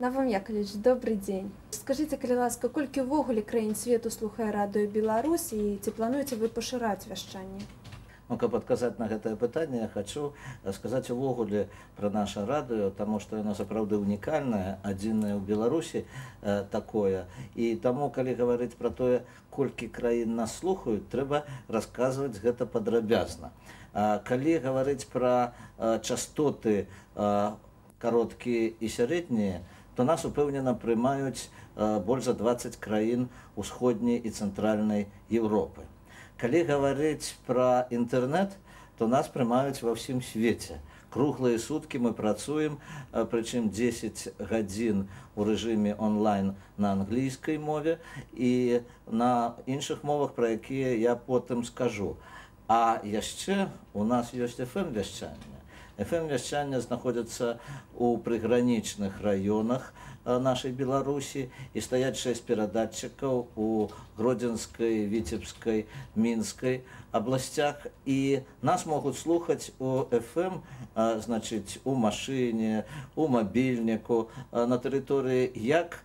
Навам Яковлевич, добрый дзень. Скажыце, калі ласка, колькі ўвогуле краін свету слухае радыё Беларусь і ці плануеце вы пашыраць вяшчанне? Ну, каб адказаць на гэтае пытанне, я хочу сказаць увогуле пра наша радыё, таму што яно сапраўды унікальнае, адзінае ў Беларусі такое. І таму, калі гаварыць пра тое, колькі краін нас слухаюць, трэба расказваць гэта падрабязна. Калі гаварыць пра частоты кароткія і сярэднія, то нас упэўнена прымаюць больш за 20 краін усходняй і цэнтральнай Еўропы. Калі гаварыць пра інтэрнэт, то нас прымаюць ва ўсім свеце. Круглыя суткі мы працуем, прычым 10 гадзін у рэжыме онлайн на англійскай мове і на іншых мовах, пра якія я потым скажу. А яшчэ у нас ёсць FM-вяшчанне. FM-вяшчанне знаходзіцца ў прыгранічных раёнах нашай Беларусі і стаяць 6 перадатчыкаў у Гродзенскай, Віцебскай, Мінскай абласцях. І нас могуць слухаць у FM, значыць, у машыне, у мабільніку, на тэрыторыі як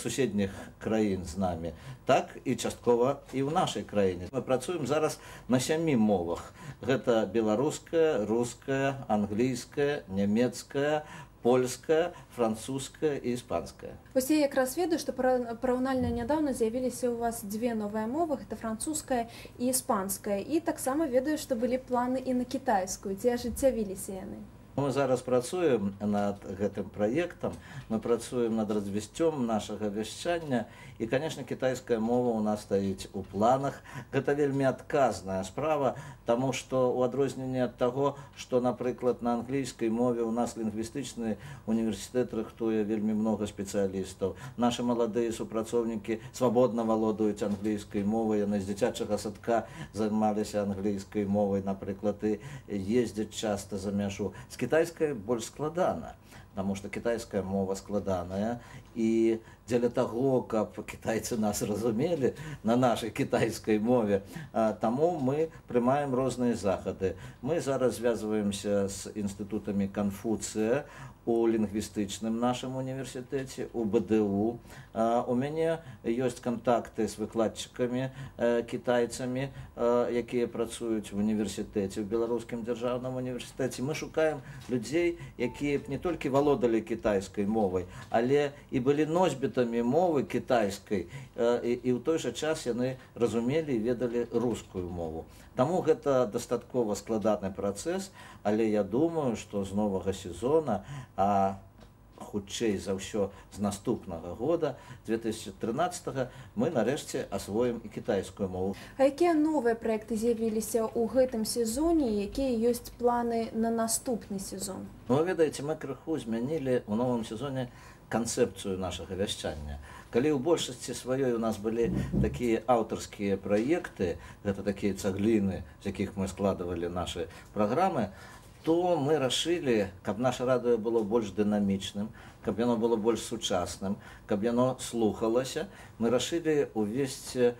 суседніх краін з намі, так і часткова і ў нашай краіне. Мы працуем зараз на 7 мовах. Гэта беларуская, руская, англійская, нямецкая, польская, французская і іспанская. Вось я якраз ведаю, што параўнальна нядаўна з'явіліся ў вас две новыя мовы, гэта французская і іспанская. І таксама ведаю, што былі планы і на кітайскую, ці ажыццявіліся яны? Мы зараз працуем над гэтым праектам, мы працуем над развіццём нашага вяшчання і, конечно, кітайская мова у нас стаіць у планах. Гэта вельмі адказная справа, таму што ў адрозненне ад таго, што, напрыклад, на англійскай мове у нас лінгвістычны універсітэт рыхтуе вельмі много спецыялістаў. Нашы маладыя супрацоўнікі свабодна валодаюць англійскай мовай, яны з дзіцячага садка займаліся англійскай мовай, напрыклад, і ездзяць часта за мяжу. З кітайскай больш складана, таму што кітайская мова складаная, і дзеля таго, каб кітайцы нас разумелі на нашай кітайскай мове, таму мы прымаем розныя захады. Мы зараз звязваемся з інстытутамі Канфуцыя у лінгвістычным нашым універсітэце, у БДУ. У мяне ёсць кантакты з выкладчыкамі кітайцамі, якія працуюць в універсітэце, в Беларускім дзяржаўным універсітэце. Мы шукаем людзей, якія б не толькі валодалі кітайскай мовай, але і былі носьбітамі мовы кітайскай, і ў той жа час яны разумелі і ведалі рускую мову. Таму гэта дастаткова складаны працэс, але я думаю, што з новага сезона, а хутчэй за ўсё з наступнага года, 2013, мы нарэшце асвоім і кітайскую мову. А якія новыя праекты з'явіліся ў гэтым сезоне, якія ёсць планы на наступны сезон? Ну, ведаеце, мы крыху змянілі ў новым сезоне канцэпцыю нашага вяшчання. Калі ў большасці сваёй у нас былі такія аўтарскія праекты, гэта такія цагліны, з якіх мы складывалі нашы праграмы, то мы рашылі, каб наша радыё было больш дынамічным, каб яно было больш сучасным, каб яно слухалася, мы рашылі увесці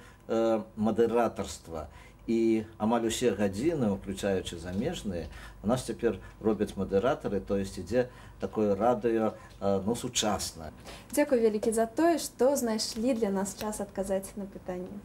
мадэратарства. І амаль усе гадзіны, уключаючы замежныя, у нас цяпер робяць мадэратары, то есть ідзе такое радыё, ну, сучаснае. Дзякуй вялікі за тое, што знайшлі для нас час адказаць на пытанне.